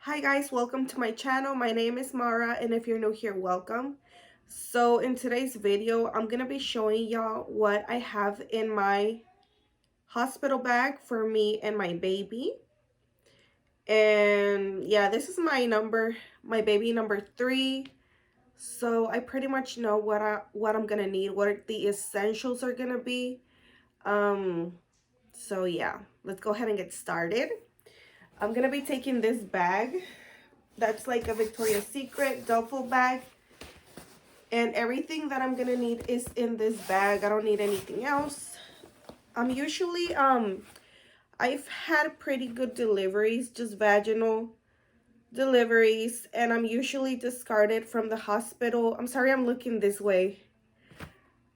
Hi guys, welcome to my channel. My name is Mara, and if you're new here, welcome. So in today's video, I'm gonna be showing y'all what I have in my hospital bag for me and my baby. And yeah, this is my baby number 3. So I pretty much know what I'm gonna need, what the essentials are gonna be. So yeah, let's go ahead and get started. I'm gonna be taking this bag. That's like a Victoria's Secret duffel bag. And everything that I'm gonna need is in this bag. I don't need anything else. I've had pretty good deliveries, just vaginal deliveries, and I'm usually discarded from the hospital. I'm sorry, I'm looking this way.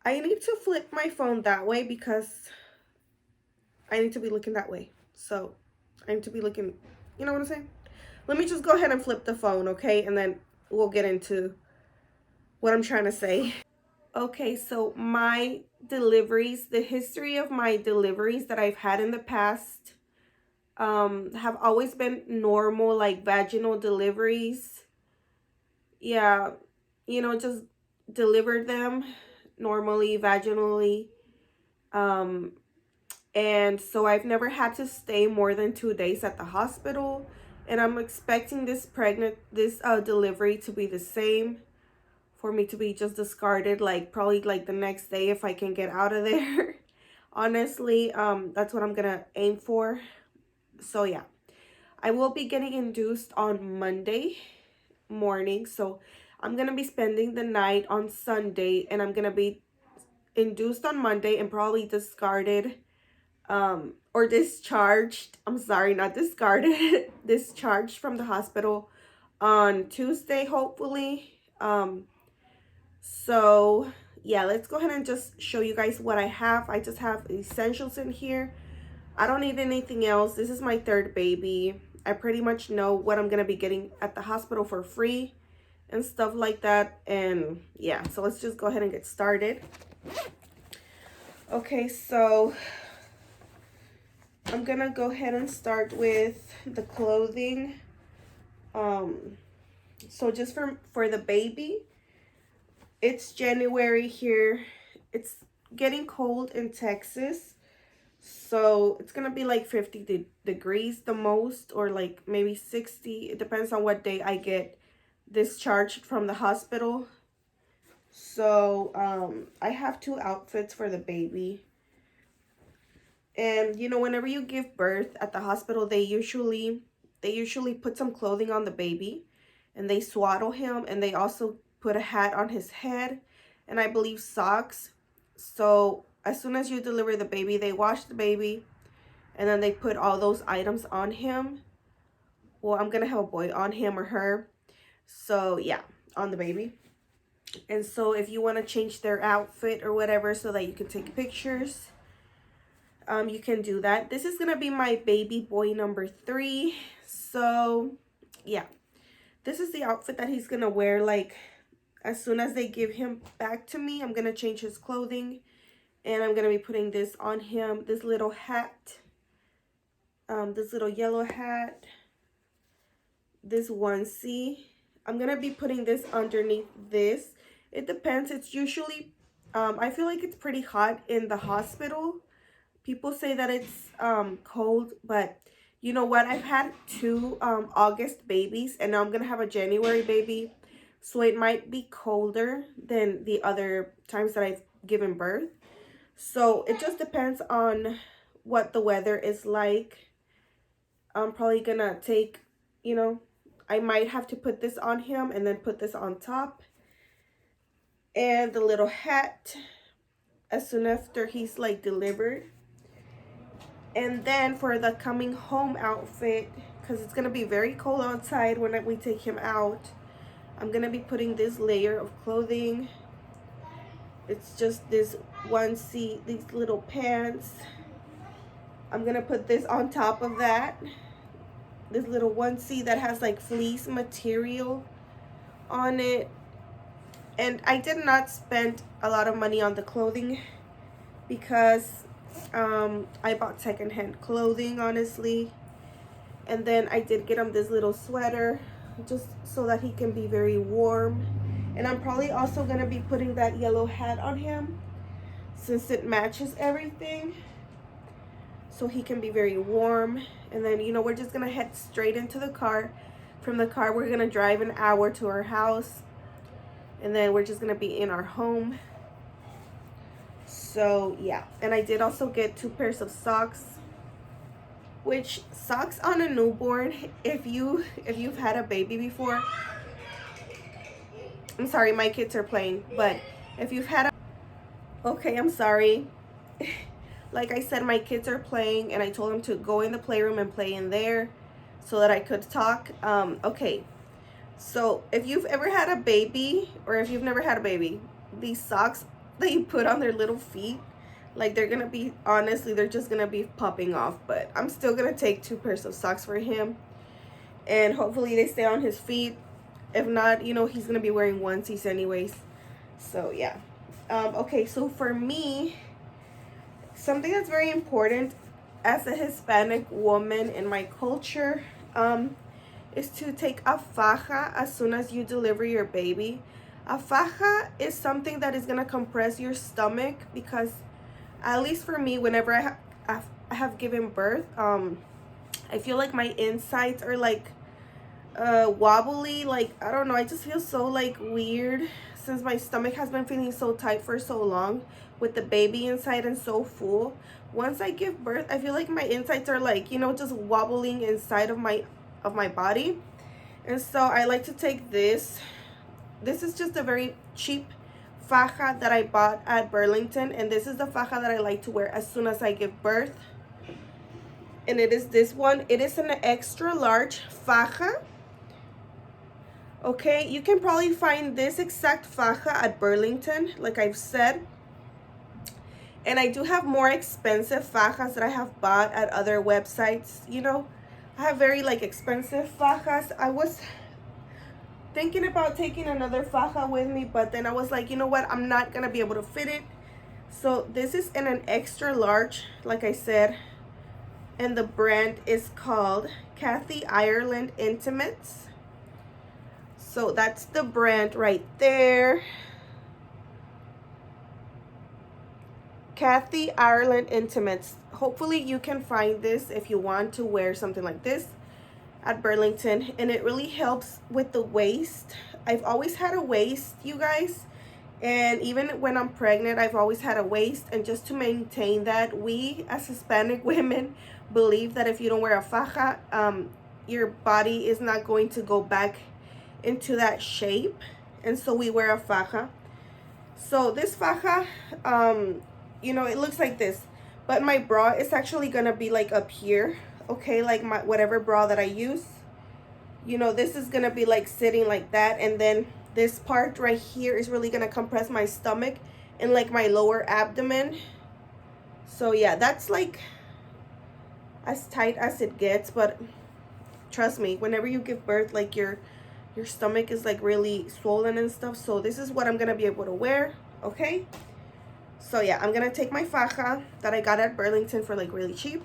I need to flip my phone that way because I need to be looking that way. So I need to be looking, you know what I'm saying? Let me just go ahead and flip the phone, okay? And then we'll get into what I'm trying to say. Okay, so my deliveries, the history of my deliveries that I've had in the past have always been normal, like vaginal deliveries. Yeah, just deliver them normally, vaginally. Um, and so I've never had to stay more than 2 days at the hospital. And I'm expecting this delivery to be the same, for me to be just discarded like probably like the next day if I can get out of there. Honestly, that's what I'm gonna aim for. So yeah, I will be getting induced on Monday morning, so I'm gonna be spending the night on Sunday, and I'm gonna be induced on Monday and probably discarded or discharged. I'm sorry, not discarded. Discharged from the hospital on Tuesday, hopefully. So yeah, let's go ahead and just show you guys what I have. I just have essentials in here. I don't need anything else. This is my 3rd baby. I pretty much know what I'm gonna be getting at the hospital for free and stuff like that. And yeah, so let's just go ahead and get started. Okay, so I'm gonna go ahead and start with the clothing. So just for the baby, it's January here. It's getting cold in Texas. So it's gonna be like 50 degrees the most, or like maybe 60. It depends on what day I get discharged from the hospital. So I have 2 outfits for the baby. And whenever you give birth at the hospital, they usually put some clothing on the baby, and they swaddle him, and they also put a hat on his head, and I believe socks. So as soon as you deliver the baby, they wash the baby, and then they put all those items on him. Well, I'm gonna have a boy, on him or her. So yeah, on the baby. And so if you want to change their outfit or whatever so that you can take pictures, you can do that. This is gonna be my baby boy number 3. So yeah, this is the outfit that he's gonna wear. Like, as soon as they give him back to me, I'm gonna change his clothing, and I'm gonna be putting this on him, this little hat, this little yellow hat, this onesie. I'm gonna be putting this underneath this. It depends. It's usually I feel like it's pretty hot in the hospital. People say that it's cold, but you know what? I've had 2 August babies, and now I'm gonna have a January baby, so it might be colder than the other times that I've given birth. So it just depends on what the weather is like. I'm probably gonna take, I might have to put this on him and then put this on top, and the little hat as soon after he's like delivered. And then for the coming home outfit, because it's gonna be very cold outside when we take him out, I'm gonna be putting this layer of clothing. It's just this onesie, these little pants. I'm gonna put this on top of that, this little onesie that has like fleece material on it. And I did not spend a lot of money on the clothing because I bought secondhand clothing, honestly. And then I did get him this little sweater just so that he can be very warm. And I'm probably also going to be putting that yellow hat on him since it matches everything, so he can be very warm. And then, you know, we're just going to head straight into the car. From the car, we're going to drive an hour to our house. And then we're just going to be in our home. So, yeah. And I did also get 2 pairs of socks. Which, socks on a newborn, if you've had a baby before, I'm sorry, my kids are playing, but if you've had a, okay, I'm sorry. Like I said, my kids are playing, and I told them to go in the playroom and play in there so that I could talk. Okay, so if you've ever had a baby, or if you've never had a baby, these socks that you put on their little feet, like, they're gonna be, honestly, they're just gonna be popping off. But I'm still gonna take 2 pairs of socks for him, and hopefully they stay on his feet. If not, you know, he's gonna be wearing onesies anyways. So yeah. Okay, so for me, something that's very important as a Hispanic woman in my culture is to take a faja as soon as you deliver your baby. A faja is something that is gonna compress your stomach, because at least for me, whenever I have given birth, I feel like my insides are like wobbly. Like, I don't know, I just feel so like weird since my stomach has been feeling so tight for so long with the baby inside and so full. Once I give birth, I feel like my insides are like, you know, just wobbling inside of my body. And so I like to take this. This is just a very cheap faja that I bought at Burlington, and this is the faja that I like to wear as soon as I give birth. And it is this one. It is an extra large faja. Okay, you can probably find this exact faja at Burlington, like I've said. And I do have more expensive fajas that I have bought at other websites. You know, I have very like expensive fajas. I was thinking about taking another faja with me, but then I was like, you know what, I'm not gonna be able to fit it. So this is in an extra large, like I said, and the brand is called Kathy Ireland Intimates. So that's the brand right there, Kathy Ireland Intimates. Hopefully you can find this if you want to wear something like this at Burlington, and it really helps with the waist. I've always had a waist, you guys, and even when I'm pregnant, I've always had a waist. And just to maintain that, we as Hispanic women believe that if you don't wear a faja, your body is not going to go back into that shape, and so we wear a faja. So this faja, you know, it looks like this, but my bra is actually gonna be like up here. Okay, like my whatever bra that I use, you know, this is gonna be like sitting like that, and then this part right here is really gonna compress my stomach and like my lower abdomen. So yeah, that's like as tight as it gets. But trust me, whenever you give birth, like your stomach is like really swollen and stuff. So this is what I'm gonna be able to wear. Okay, so yeah, I'm gonna take my faja that I got at Burlington for like really cheap.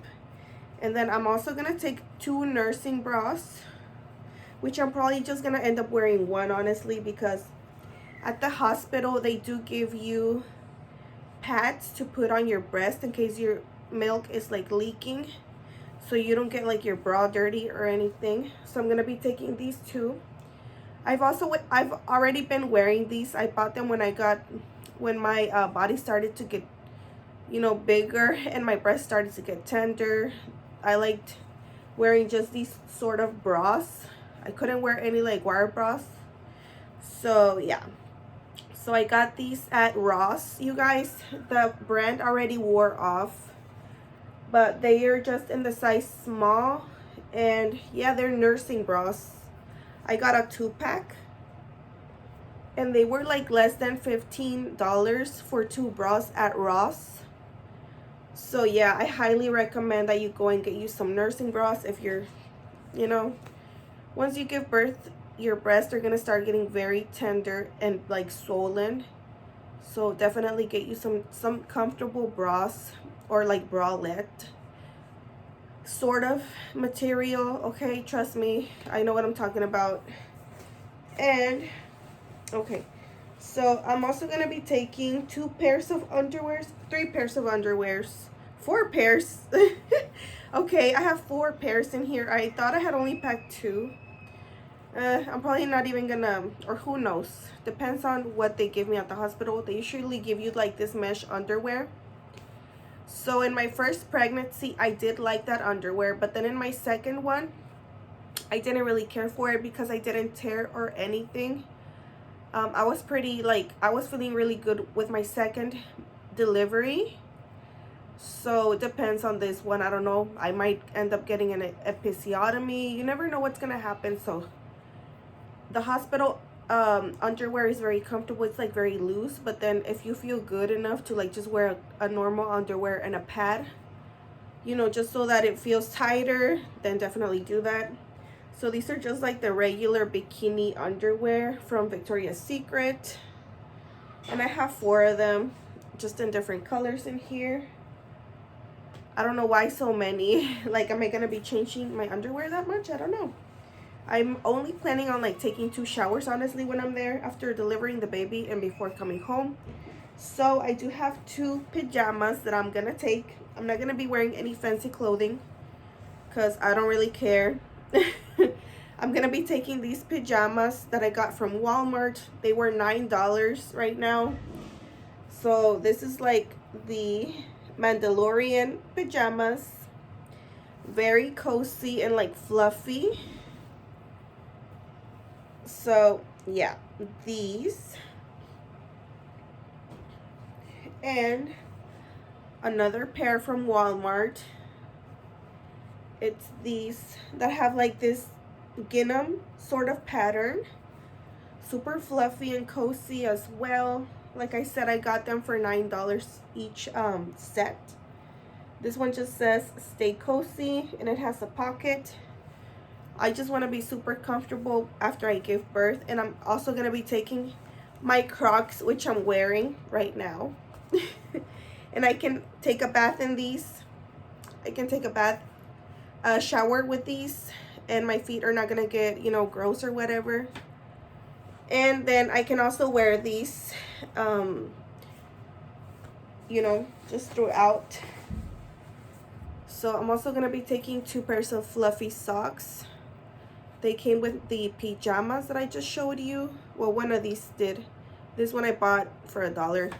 And then I'm also going to take 2 nursing bras, which I'm probably just going to end up wearing one, honestly, because at the hospital, they do give you pads to put on your breast in case your milk is like leaking, so you don't get like your bra dirty or anything. So I'm going to be taking these 2. I've already been wearing these. I bought them when my body started to get, you know, bigger and my breast started to get tender. I liked wearing just these sort of bras. I couldn't wear any like wire bras. So yeah. So I got these at Ross, you guys. The brand already wore off, but they are just in the size small. And yeah, they're nursing bras. I got a 2-pack. And they were like less than $15 for 2 bras at Ross. So yeah, I highly recommend that you go and get you some nursing bras if you're, you know, once you give birth, your breasts are going to start getting very tender and like swollen. So definitely get you some comfortable bras or like bralette. sort of material. Okay, trust me, I know what I'm talking about. And okay, so I'm also gonna be taking 2 pairs of underwears, 3 pairs of underwears, 4 pairs. Okay, I have 4 pairs in here. I thought I had only packed 2. I'm probably not even gonna, or who knows, depends on what they give me at the hospital. They usually give you like this mesh underwear. So in my first pregnancy, I did like that underwear, but then in my second one, I didn't really care for it because I didn't tear or anything. I was pretty, like, I was feeling really good with my second delivery. So it depends on this one. I don't know. I might end up getting an episiotomy. You never know what's gonna happen. So the hospital underwear is very comfortable. It's like very loose, but then if you feel good enough to like just wear a normal underwear and a pad, you know, just so that it feels tighter, then definitely do that. So these are just like the regular bikini underwear from Victoria's Secret, and I have 4 of them, just in different colors in here. I don't know why so many. Like, am I gonna be changing my underwear that much? I don't know. I'm only planning on like taking 2 showers honestly when I'm there after delivering the baby and before coming home. So I do have 2 pajamas that I'm gonna take. I'm not gonna be wearing any fancy clothing because I don't really care. I'm gonna be taking these pajamas that I got from Walmart. They were $9 right now. So this is like the Mandalorian pajamas. Very cozy and like fluffy. So yeah, these, and another pair from Walmart. It's these that have like this gingham sort of pattern, super fluffy and cozy as well. Like I said, I got them for $9 each set. This one just says stay cozy and it has a pocket. I just want to be super comfortable after I give birth. And I'm also going to be taking my Crocs, which I'm wearing right now. And I can take a bath in these. I can take a shower with these, and my feet are not going to get, you know, gross or whatever. And then I can also wear these, you know, just throughout. So I'm also going to be taking 2 pairs of fluffy socks. They came with the pajamas that I just showed you. Well, one of these did. This one I bought for $1.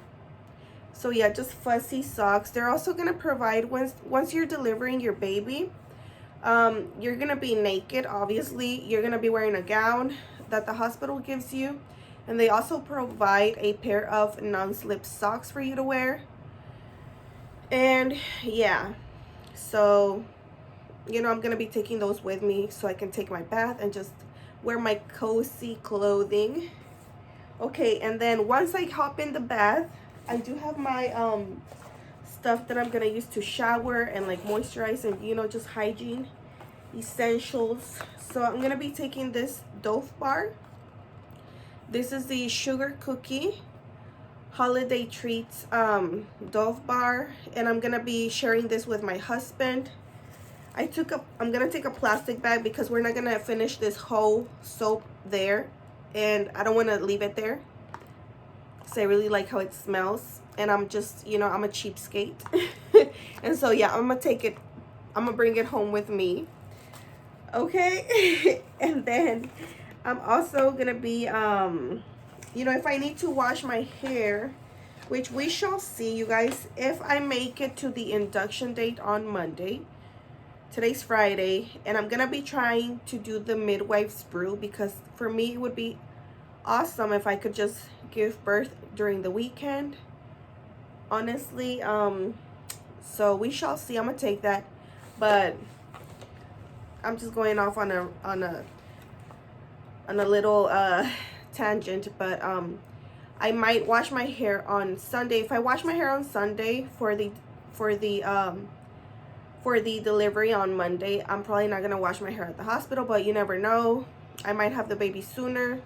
So yeah, just fuzzy socks. They're also gonna provide, once you're delivering your baby, you're gonna be naked. Obviously, you're gonna be wearing a gown that the hospital gives you, and they also provide a pair of non-slip socks for you to wear. And yeah, so you know, I'm gonna be taking those with me so I can take my bath and just wear my cozy clothing. Okay, and then once I hop in the bath, I do have my stuff that I'm gonna use to shower and like moisturize and, you know, just hygiene essentials. So I'm gonna be taking this Dove bar. This is the sugar cookie holiday treats Dove bar, and I'm gonna be sharing this with my husband. I'm gonna take a plastic bag because we're not gonna finish this whole soap there, and I don't want to leave it there because I really like how it smells, and I'm just, you know, I'm a cheapskate. And so yeah, I'm gonna bring it home with me. Okay. And then I'm also gonna be you know, if I need to wash my hair, which we shall see, you guys, if I make it to the induction date on Monday. Today's Friday, and I'm gonna be trying to do the midwife's brew because for me it would be awesome if I could just give birth during the weekend, honestly. So we shall see. I'm gonna take that, but I'm just going off on a little tangent. But I might wash my hair on Sunday. If I wash my hair on Sunday for the delivery on Monday, I'm probably not gonna wash my hair at the hospital, but you never know. I might have the baby sooner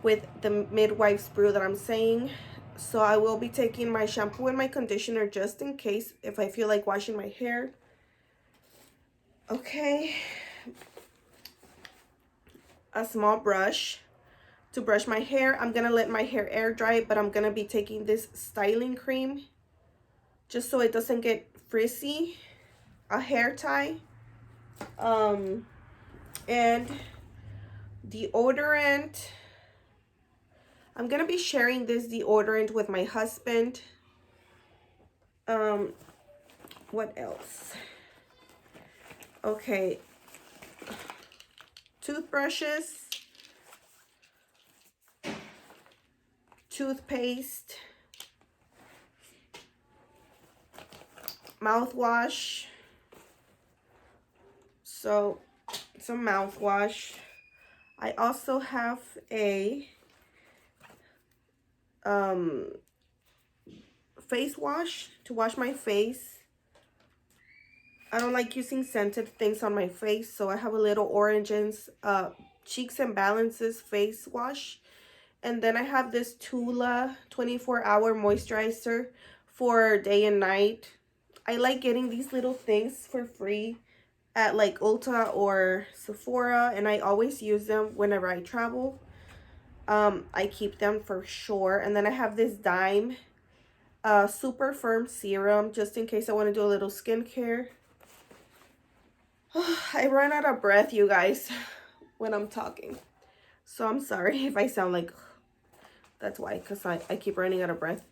with the midwife's brew that I'm saying. So I will be taking my shampoo and my conditioner just in case if I feel like washing my hair. Okay, a small brush to brush my hair. I'm gonna let my hair air dry, but I'm gonna be taking this styling cream just so it doesn't get frizzy. A hair tie, and deodorant. I'm gonna be sharing this deodorant with my husband. What else? Okay, toothbrushes, toothpaste, mouthwash. So some mouthwash. I also have a face wash to wash my face. I don't like using scented things on my face, so I have a little Origins Cheeks and Balances face wash. And then I have this Tula 24-hour moisturizer for day and night. I like getting these little things for free at like Ulta or Sephora, and I always use them whenever I travel. I keep them for sure. And then I have this Dime super firm serum just in case I want to do a little skincare. I run out of breath, you guys, when I'm talking, so I'm sorry if I sound like, that's why, because I keep running out of breath.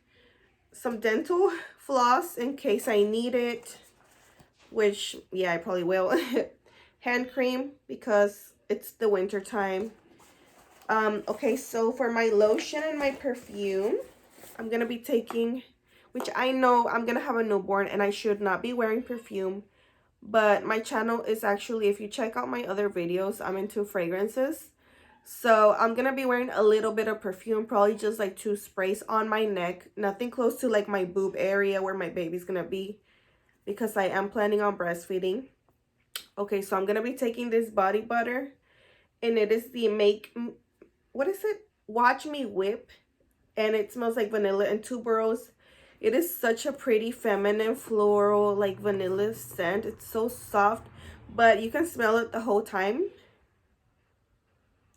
Some dental floss in case I need it, which, yeah, I probably will. Hand cream because it's the winter time. Okay, so for my lotion and my perfume, I'm gonna be taking, which I know I'm gonna have a newborn and I should not be wearing perfume, but my channel is actually, if you check out my other videos, I'm into fragrances. So I'm gonna be wearing a little bit of perfume, probably just like 2 sprays on my neck, nothing close to like my boob area where my baby's gonna be, because I am planning on breastfeeding. Okay, so I'm gonna be taking this body butter, and it is the what is it? Watch Me Whip, and it smells like vanilla and tuberose. It is such a pretty feminine floral like vanilla scent. It's so soft, but you can smell it the whole time.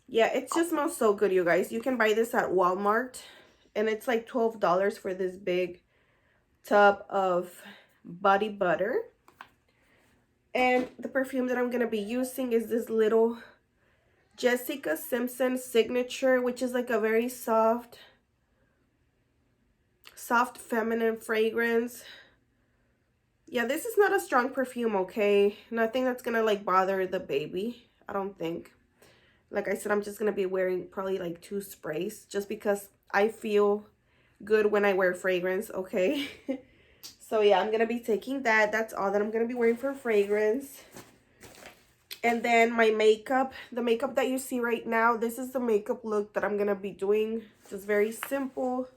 Yeah, it just smells so good, you guys. You can buy this at Walmart, and it's like $12 for this big tub of body butter. And the perfume that I'm going to be using is this little Jessica Simpson Signature, which is like a very soft feminine fragrance. Yeah, this is not a strong perfume, okay? Nothing that's gonna like bother the baby, I don't think. Like I said, I'm just gonna be wearing probably like 2 sprays just because I feel good when I wear fragrance, okay? So yeah, I'm gonna be taking that. That's all that I'm gonna be wearing for fragrance. And then my makeup, the makeup that you see right now, this is the makeup look that I'm gonna be doing. Just very simple.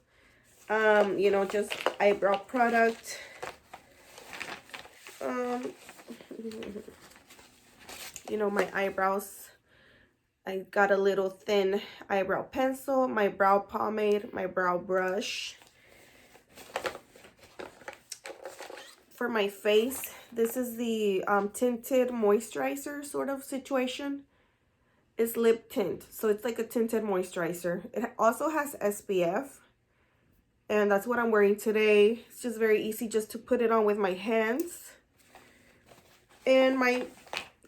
You know, just eyebrow product. You know, my eyebrows, I got a little thin eyebrow pencil, my brow pomade, my brow brush. For my face, this is the tinted moisturizer sort of situation. It's lip tint, so it's like a tinted moisturizer. It also has SPF, and that's what I'm wearing today. It's just very easy just to put it on with my hands. And my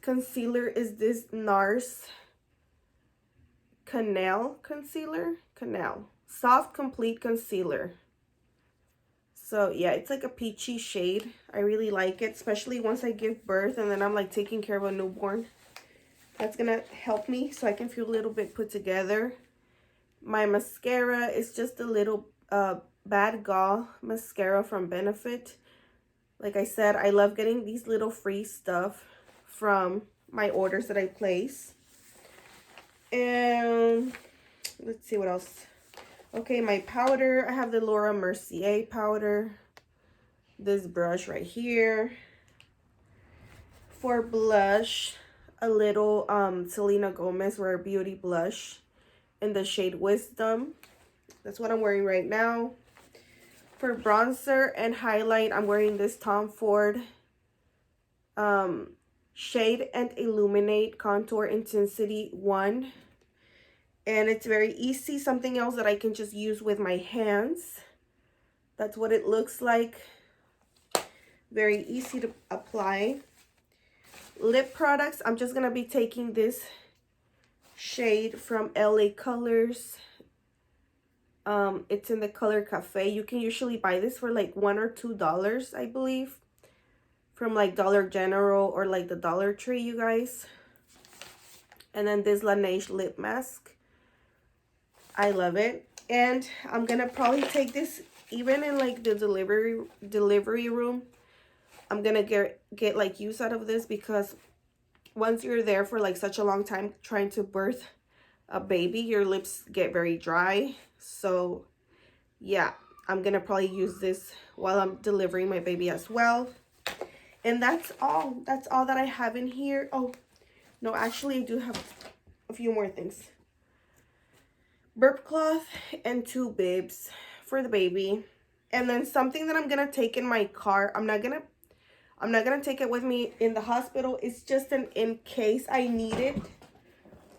concealer is this NARS Canal concealer. Canal. Soft Complete Concealer. So yeah, it's like a peachy shade. I really like it, especially once I give birth and then I'm like taking care of a newborn. That's gonna help me so I can feel a little bit put together. My mascara is just a little Bad Gal mascara from Benefit. Like I said, I love getting these little free stuff from my orders that I place. And let's see what else. Okay, my powder. I have the Laura Mercier powder. This brush right here. For blush, a little Selena Gomez Rare Beauty blush in the shade Wisdom. That's what I'm wearing right now. For bronzer and highlight, I'm wearing this Tom Ford Shade and Illuminate Contour Intensity 1. And it's very easy, something else that I can just use with my hands. That's what it looks like. Very easy to apply. Lip products, I'm just gonna be taking this shade from LA Colors. It's in the color Cafe. You can usually buy this for like $1 or $2, I believe, from like Dollar General or like the Dollar Tree, you guys. And then this Laneige lip mask. I love it. And I'm gonna probably take this even in like the delivery room. I'm gonna get like use out of this, because once you're there for like such a long time trying to birth a baby, your lips get very dry. So yeah, I'm gonna probably use this while I'm delivering my baby as well. And that's all that I have in here. Oh no, actually I do have a few more things. Burp cloth and 2 bibs for the baby. And then something that I'm gonna take in my car. I'm not gonna take it with me in the hospital. It's just an in case I need it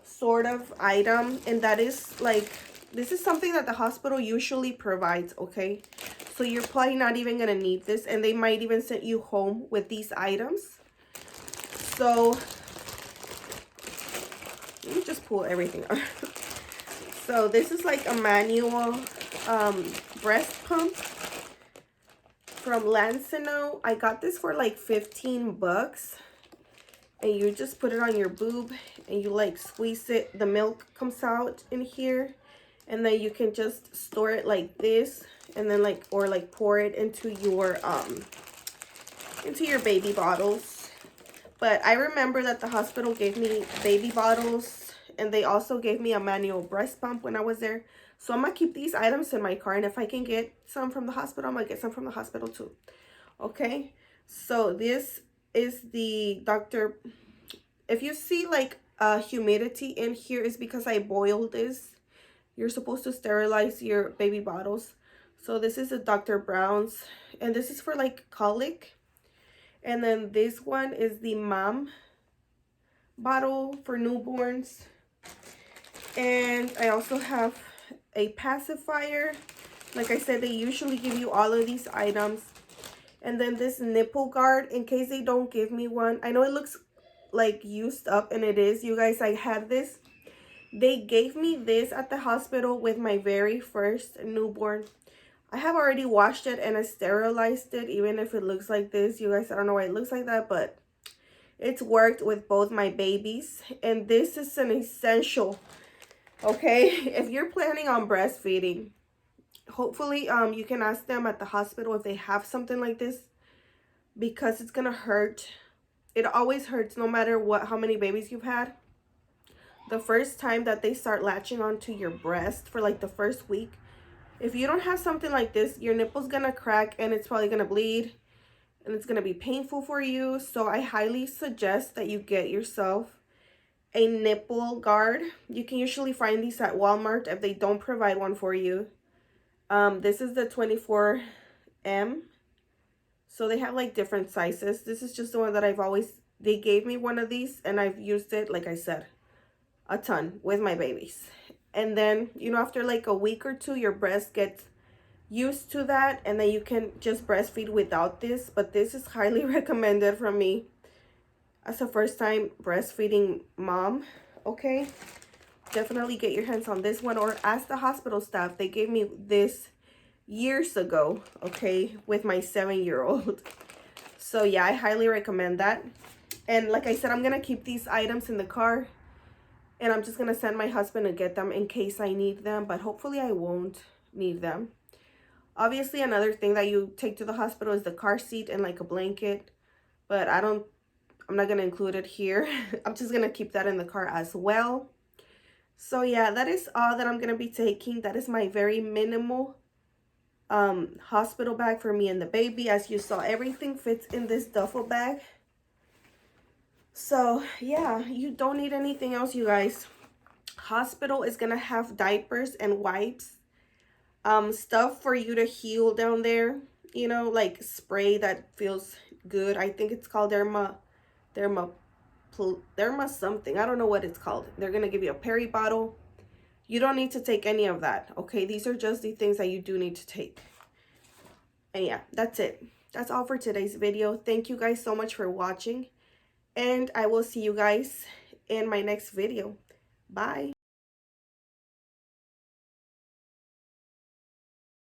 sort of item. And that is like, this is something that the hospital usually provides, okay? So you're probably not even gonna need this, and they might even send you home with these items. So let me just pull everything out. So this is like a manual breast pump from Lancino. I got this for like 15 bucks. And you just put it on your boob and you like squeeze it. The milk comes out in here. And then you can just store it like this. And then like, or like pour it into your baby bottles. But I remember that the hospital gave me baby bottles, and they also gave me a manual breast pump when I was there. So I'm gonna keep these items in my car, and if I can get some from the hospital, I'm gonna get some from the hospital too. Okay, so this is the Dr. If you see like humidity in here, is because I boiled this. You're supposed to sterilize your baby bottles. So this is a Dr. Brown's, and this is for like colic. And then this one is the mom bottle for newborns. And I also have a pacifier. Like I said, they usually give you all of these items. And then this nipple guard, in case they don't give me one. I know it looks like used up, and it is, you guys. I had this. They gave me this at the hospital with my very first newborn. I have already washed it and I sterilized it, even if it looks like this. You guys, I don't know why it looks like that, but it's worked with both my babies. And this is an essential, okay? If you're planning on breastfeeding, hopefully you can ask them at the hospital if they have something like this, because it's gonna hurt. It always hurts no matter how many babies you've had. The first time that they start latching onto your breast for like the first week, if you don't have something like this, your nipple's gonna crack and it's probably gonna bleed and it's gonna be painful for you. So I highly suggest that you get yourself a nipple guard. You can usually find these at Walmart if they don't provide one for you. This is the 24M. So they have like different sizes. This is just the one that they gave me one of these, and I've used it, like I said, a ton with my babies. And then, you know, after like a week or two, your breast gets used to that, and then you can just breastfeed without this. But this is highly recommended from me as a first time breastfeeding mom. Okay, definitely get your hands on this one, or ask the hospital staff. They gave me this years ago, okay, with my 7-year-old. So yeah, I highly recommend that. And like I said, I'm gonna keep these items in the car, and I'm just gonna send my husband to get them in case I need them, but hopefully I won't need them. Obviously, another thing that you take to the hospital is the car seat and like a blanket, but I'm not gonna include it here. I'm just gonna keep that in the car as well. So yeah, that is all that I'm gonna be taking. That is my very minimal hospital bag for me and the baby. As you saw, everything fits in this duffel bag. So yeah, you don't need anything else, you guys. Hospital is gonna have diapers and wipes, stuff for you to heal down there, you know, like spray that feels good. I think it's called derma something. I don't know what it's called. They're going to give you a peri bottle. You don't need to take any of that, okay? These are just the things that you do need to take. And yeah, that's it. That's all for today's video. Thank you guys so much for watching. And I will see you guys in my next video. Bye.